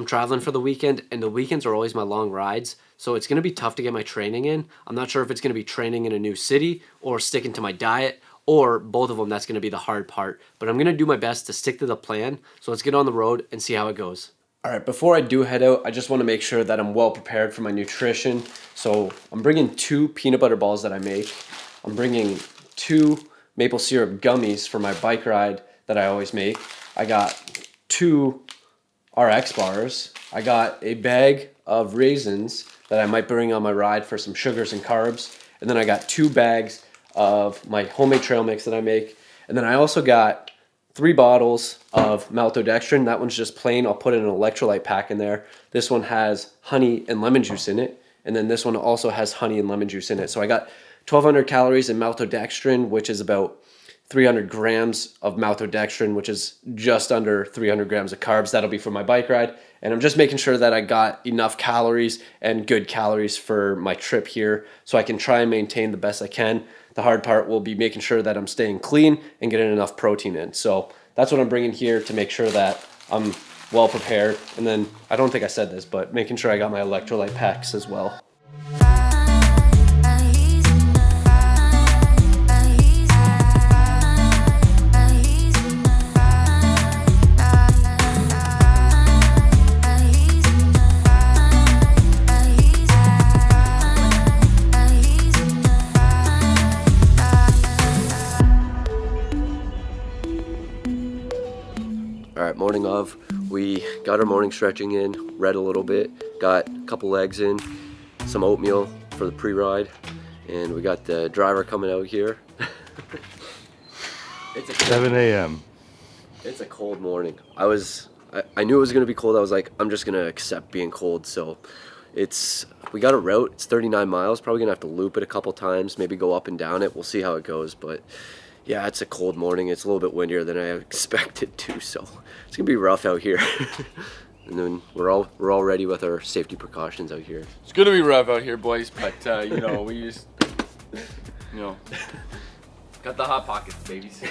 I'm traveling for the weekend, and the weekends are always my long rides. So it's going to be tough to get my training in. I'm not sure if it's going to be training in a new city or sticking to my diet or both of them. That's going to be the hard part. But I'm going to do my best to stick to the plan. So let's get on the road and see how it goes. All right, before I do head out, I just want to make sure that I'm well prepared for my nutrition. So I'm bringing 2 peanut butter balls that I make. I'm bringing 2 maple syrup gummies for my bike ride that I always make. I got 2 RX bars. I got a bag of raisins that I might bring on my ride for some sugars and carbs. And then I got 2 bags of my homemade trail mix that I make. And then I also got 3 bottles of maltodextrin. That one's just plain. I'll put an electrolyte pack in there. This one has honey and lemon juice in it. And then this one also has honey and lemon juice in it. So I got 1,200 calories in maltodextrin, which is about 300 grams of maltodextrin, which is just under 300 grams of carbs. That'll be for my bike ride. And I'm just making sure that I got enough calories and good calories for my trip here so I can try and maintain the best I can. The hard part will be making sure that I'm staying clean and getting enough protein in. So that's what I'm bringing here to make sure that I'm well prepared. And then, I don't think I said this, but making sure I got my electrolyte packs as well. All right, morning of. We got our morning stretching in, read a little bit, got a couple legs in, some oatmeal for the pre-ride, and we got the driver coming out here. It's 7 a.m. It's a cold morning. I knew it was gonna be cold. I was like, I'm just gonna accept being cold. So we got a route. It's 39 miles. Probably gonna have to loop it a couple times, maybe go up and down it. We'll see how it goes, but yeah, it's a cold morning. It's a little bit windier than I expected to, so it's gonna be rough out here. And then we're all ready with our safety precautions out here. It's gonna be rough out here, boys, but we just, got the hot pockets, babies.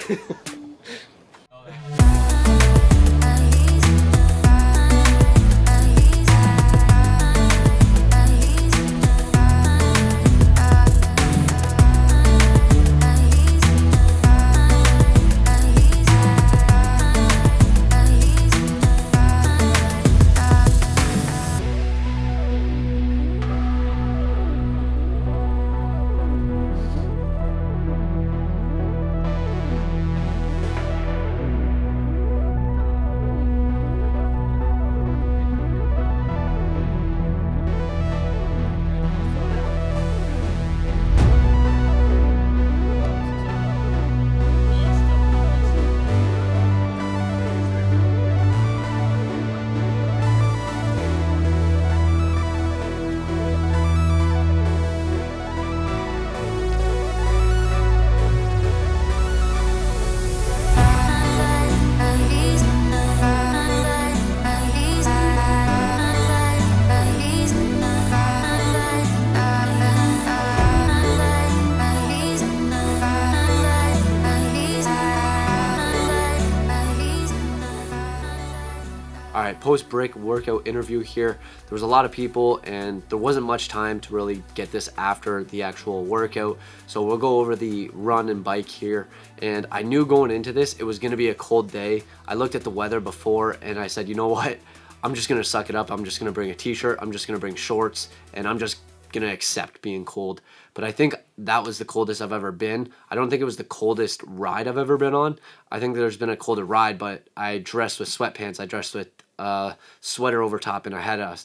All right, post-break workout interview here. There was a lot of people and there wasn't much time to really get this after the actual workout. So we'll go over the run and bike here. And I knew going into this, it was gonna be a cold day. I looked at the weather before and I said, you know what? I'm just gonna suck it up. I'm just gonna bring a t-shirt. I'm just gonna bring shorts and I'm just gonna accept being cold. But I think that was the coldest I've ever been. I don't think it was the coldest ride I've ever been on. I think there's been a colder ride, but I dressed with sweatpants. I dressed with a sweater over top and I had a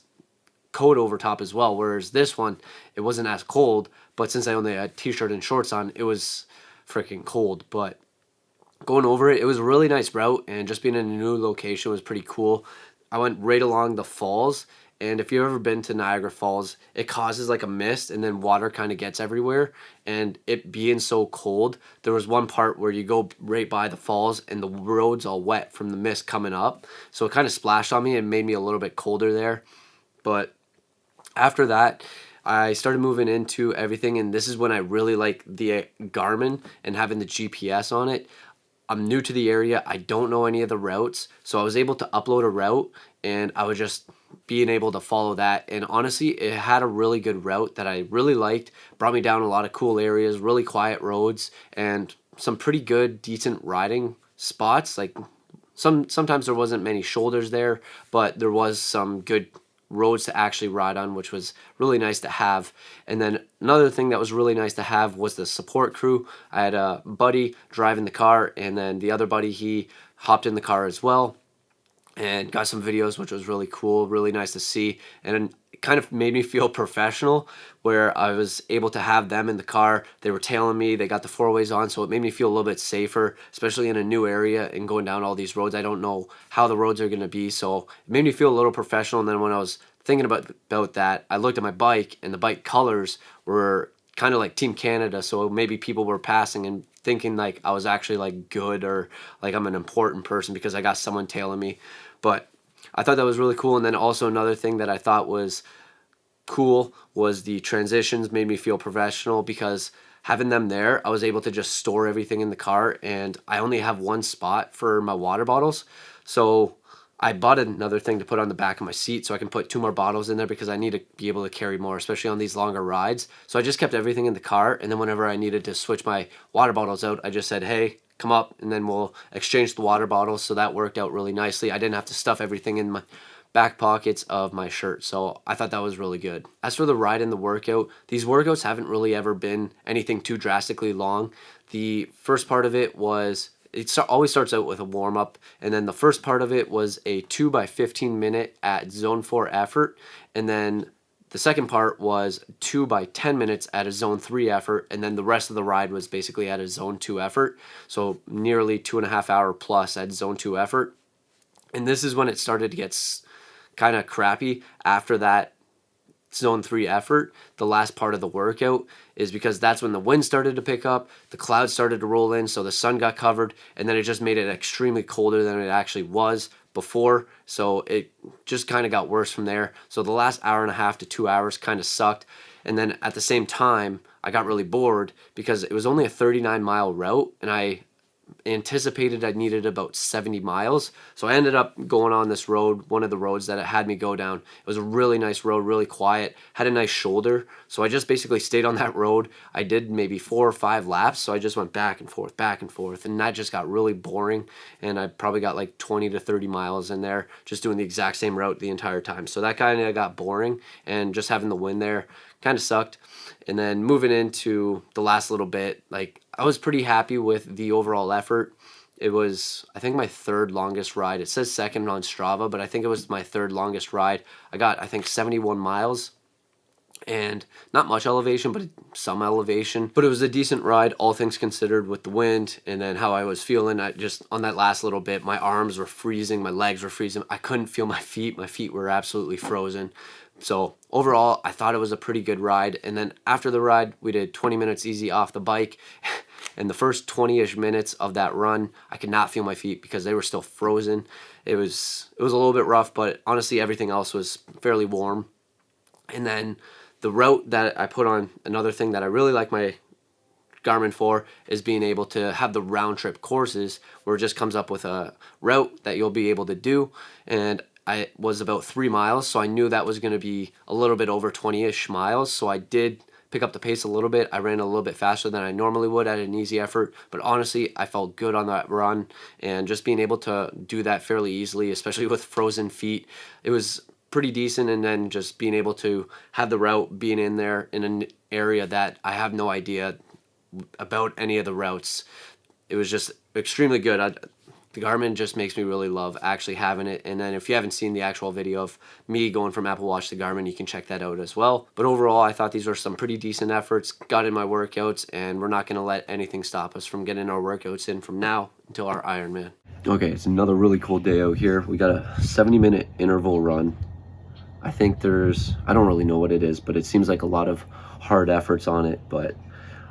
coat over top as well. Whereas this one, it wasn't as cold, but since I only had a t-shirt and shorts on, it was freaking cold. But going over it, it was a really nice route and just being in a new location was pretty cool. I went right along the falls. And if you've ever been to Niagara Falls, it causes like a mist and then water kind of gets everywhere. And it being so cold, there was one part where you go right by the falls and the road's all wet from the mist coming up. So it kind of splashed on me and made me a little bit colder there. But after that, I started moving into everything. And this is when I really like the Garmin and having the GPS on it. I'm new to the area. I don't know any of the routes. So I was able to upload a route, and I was just being able to follow that. And honestly, it had a really good route that I really liked. Brought me down a lot of cool areas, really quiet roads, and some pretty good, decent riding spots. Like sometimes there wasn't many shoulders there, but there was some good roads to actually ride on, which was really nice to have. And then another thing that was really nice to have was the support crew. I had a buddy driving the car, and then the other buddy, he hopped in the car as well and got some videos, which was really cool, really nice to see. And it kind of made me feel professional, where I was able to have them in the car. They were tailing me, they got the four ways on, so it made me feel a little bit safer, especially in a new area and going down all these roads. I don't know how the roads are going to be, so it made me feel a little professional. And then when I was thinking about that, I looked at my bike, and the bike colors were kind of like Team Canada, so maybe people were passing and thinking like I was actually like good, or like I'm an important person because I got someone tailing me. But I thought that was really cool. And then also another thing that I thought was cool was the transitions made me feel professional, because having them there, I was able to just store everything in the car, and I only have one spot for my water bottles. So I bought another thing to put on the back of my seat so I can put 2 more bottles in there, because I need to be able to carry more, especially on these longer rides. So I just kept everything in the car, and then whenever I needed to switch my water bottles out, I just said, hey, come up, and then we'll exchange the water bottles. So that worked out really nicely. I didn't have to stuff everything in my back pockets of my shirt. So I thought that was really good. As for the ride and the workout, these workouts haven't really ever been anything too drastically long. The first part of it was, always starts out with a warm up, and then the first part of it was a 2 by 15 minute at zone 4 effort, and then the second part was 2 by 10 minutes at a zone 3 effort, and then the rest of the ride was basically at a zone 2 effort. So nearly 2.5 hour plus at zone 2 effort. And this is when it started to get kind of crappy after that zone 3 effort. The last part of the workout is because that's when the wind started to pick up, the clouds started to roll in, so the sun got covered, and then it just made it extremely colder than it actually was before. So it just kind of got worse from there. So the last hour and a half to 2 hours kind of sucked. And then at the same time, I got really bored because it was only a 39-mile route, and I anticipated I needed about 70 miles. So I ended up going on this road, one of the roads that it had me go down. It was a really nice road, really quiet, had a nice shoulder. So I just basically stayed on that road. I did maybe 4 or 5 laps. So I just went back and forth. And that just got really boring. And I probably got like 20 to 30 miles in there, just doing the exact same route the entire time. So that kind of got boring, and just having the wind there kind of sucked. And then moving into the last little bit, like, I was pretty happy with the overall effort. It was, I think, my 3rd longest ride. It says 2nd on Strava, but I think it was my 3rd longest ride. I got, I think, 71 miles, and not much elevation, but some elevation. But it was a decent ride, all things considered, with the wind and then how I was feeling. I just, on that last little bit, my arms were freezing, my legs were freezing. I couldn't feel my feet. My feet were absolutely frozen. So overall, I thought it was a pretty good ride. And then after the ride, we did 20 minutes easy off the bike. And the first 20-ish minutes of that run, I could not feel my feet because they were still frozen. It was a little bit rough, but honestly, everything else was fairly warm. And then the route that I put on, another thing that I really like my Garmin for, is being able to have the round trip courses, where it just comes up with a route that you'll be able to do. And I was about 3 miles, so I knew that was going to be a little bit over 20-ish miles. So I did pick up the pace a little bit. I ran a little bit faster than I normally would at an easy effort, but honestly, I felt good on that run, and just being able to do that fairly easily, especially with frozen feet, it was pretty decent. And then just being able to have the route being in there in an area that I have no idea about any of the routes, it was just extremely good. The Garmin just makes me really love actually having it. And then if you haven't seen the actual video of me going from Apple Watch to Garmin, you can check that out as well. But overall, I thought these were some pretty decent efforts, got in my workouts, and we're not going to let anything stop us from getting our workouts in from now until our Ironman. Okay, it's another really cool day out here. We got a 70-minute interval run. I think I don't really know what it is, but it seems like a lot of hard efforts on it, but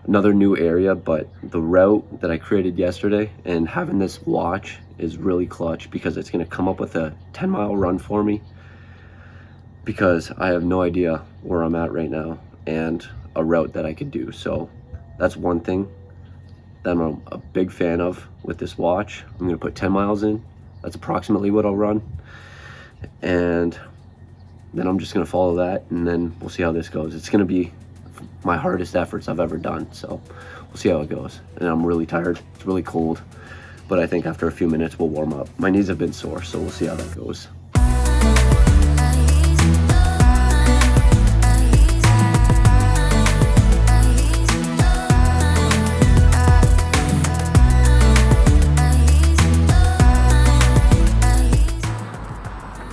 another new area. But the route that I created yesterday, and having this watch, is really clutch, because it's going to come up with a 10-mile run for me, because I have no idea where I'm at right now, and a route that I could do. So that's one thing that I'm a big fan of with this watch. I'm going to put 10 miles in. That's approximately what I'll run. And then I'm just going to follow that, and then we'll see how this goes. It's going to be my hardest efforts I've ever done, so we'll see how it goes. And I'm really tired. It's really cold, but I think after a few minutes we'll warm up. My knees have been sore, so we'll see how that goes.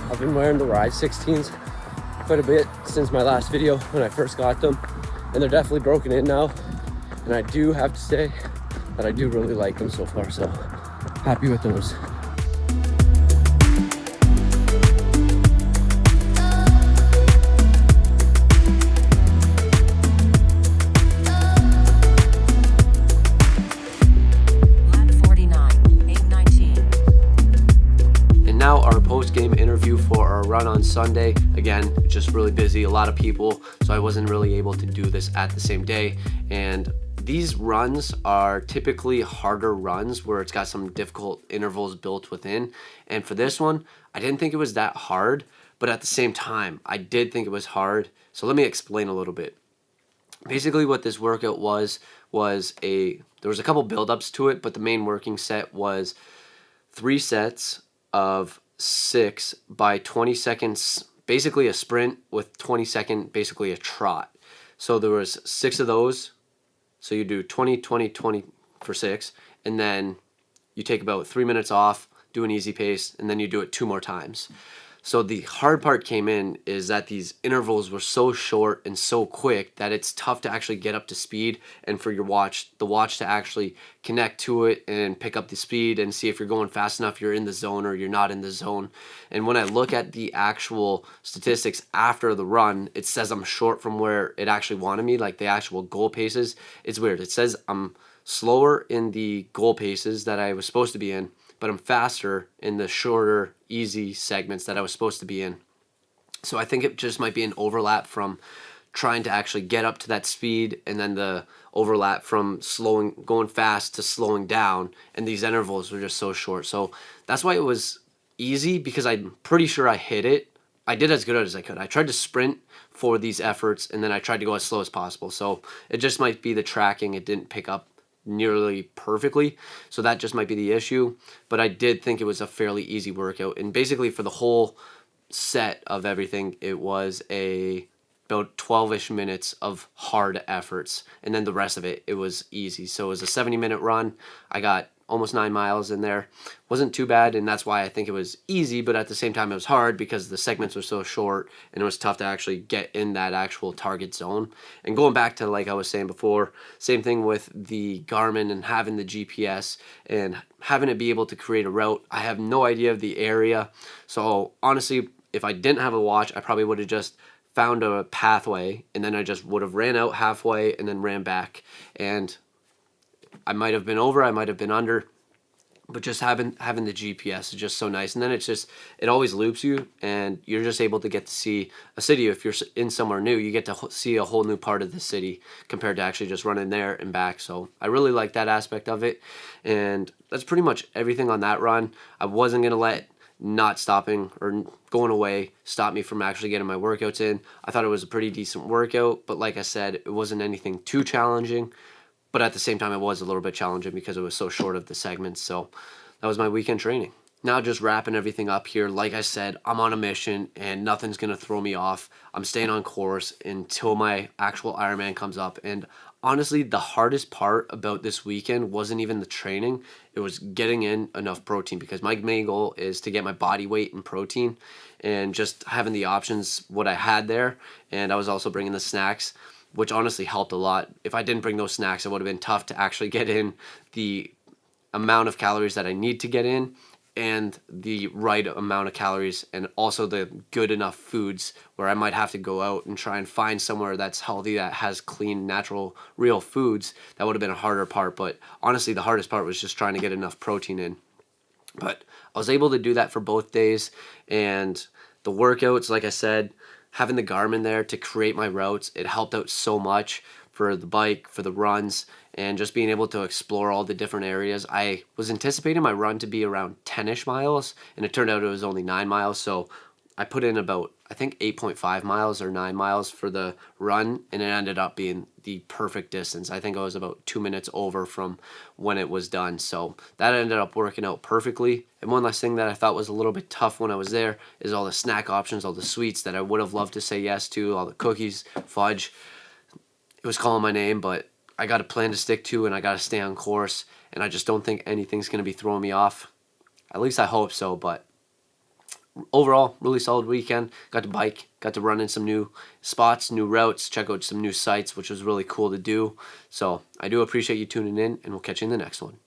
I've been wearing the Ride 16s quite a bit since my last video when I first got them, and they're definitely broken in now. And I do have to say that I do really like them so far, so happy with those. Now our post-game interview for our run on Sunday. Again, just really busy, a lot of people, so I wasn't really able to do this at the same day. And these runs are typically harder runs where it's got some difficult intervals built within. And for this one, I didn't think it was that hard, but at the same time, I did think it was hard. So let me explain a little bit. Basically what this workout was there was a couple build-ups to it, but the main working set was 3 sets of 6 by 20 seconds, basically a sprint with 20-second, basically a trot. So there was 6 of those. So you do 20, 20, 20 for 6, and then you take about 3 minutes off, do an easy pace, and then you do it 2 more times. So the hard part came in is that these intervals were so short and so quick that it's tough to actually get up to speed, and for the watch to actually connect to it and pick up the speed and see if you're going fast enough, you're in the zone or you're not in the zone. And when I look at the actual statistics after the run, it says I'm short from where it actually wanted me, like the actual goal paces. It's weird. It says I'm slower in the goal paces that I was supposed to be in, but I'm faster in the shorter, easy segments that I was supposed to be in. So I think it just might be an overlap from trying to actually get up to that speed, and then the overlap from going fast to slowing down, and these intervals were just so short. So that's why it was easy, because I'm pretty sure I hit it. I did as good as I could. I tried to sprint for these efforts, and then I tried to go as slow as possible. So it just might be the tracking. It didn't pick up nearly perfectly, so that just might be the issue. But I did think it was a fairly easy workout, and basically for the whole set of everything, it was about 12-ish minutes of hard efforts, and then the rest of it was easy. So it was a 70-minute run. I got almost 9 miles in there. Wasn't too bad, and that's why I think it was easy, but at the same time it was hard because the segments were so short and it was tough to actually get in that actual target zone. And going back to, like I was saying before, same thing with the Garmin and having the GPS and having it be able to create a route. I have no idea of the area, so honestly, if I didn't have a watch, I probably would have just found a pathway, and then I just would have ran out halfway and then ran back, and I might have been over, I might have been under, but just having the GPS is just so nice. And then it always loops you, and you're just able to get to see a city. If you're in somewhere new, you get to see a whole new part of the city compared to actually just running there and back. So I really like that aspect of it, and that's pretty much everything on that run. I wasn't going to let not stopping or going away stop me from actually getting my workouts in. I thought it was a pretty decent workout, but like I said, it wasn't anything too challenging. But at the same time, it was a little bit challenging because it was so short of the segments. So that was my weekend training. Now just wrapping everything up here. Like I said, I'm on a mission and nothing's going to throw me off. I'm staying on course until my actual Ironman comes up. And honestly, the hardest part about this weekend wasn't even the training. It was getting in enough protein, because my main goal is to get my body weight in protein, and just having the options, what I had there. And I was also bringing the snacks, which honestly helped a lot. If I didn't bring those snacks, it would have been tough to actually get in the amount of calories that I need to get in, and the right amount of calories, and also the good enough foods where I might have to go out and try and find somewhere that's healthy, that has clean, natural, real foods. That would have been a harder part, but honestly, the hardest part was just trying to get enough protein in. But I was able to do that for both days, and the workouts, like I said, having the Garmin there to create my routes, it helped out so much. for the bike, for the runs, and just being able to explore all the different areas. I was anticipating my run to be around 10-ish miles, and it turned out it was only 9 miles, so I put in about, I think, 8.5 miles or 9 miles for the run, and it ended up being the perfect distance. I think I was about 2 minutes over from when it was done, so that ended up working out perfectly. And one last thing that I thought was a little bit tough when I was there is all the snack options, all the sweets that I would have loved to say yes to, all the cookies, fudge. It was calling my name, but I got a plan to stick to, and I got to stay on course, and I just don't think anything's going to be throwing me off. At least I hope so, but overall, really solid weekend. Got to bike, got to run in some new spots, new routes, check out some new sites, which was really cool to do. So I do appreciate you tuning in, and we'll catch you in the next one.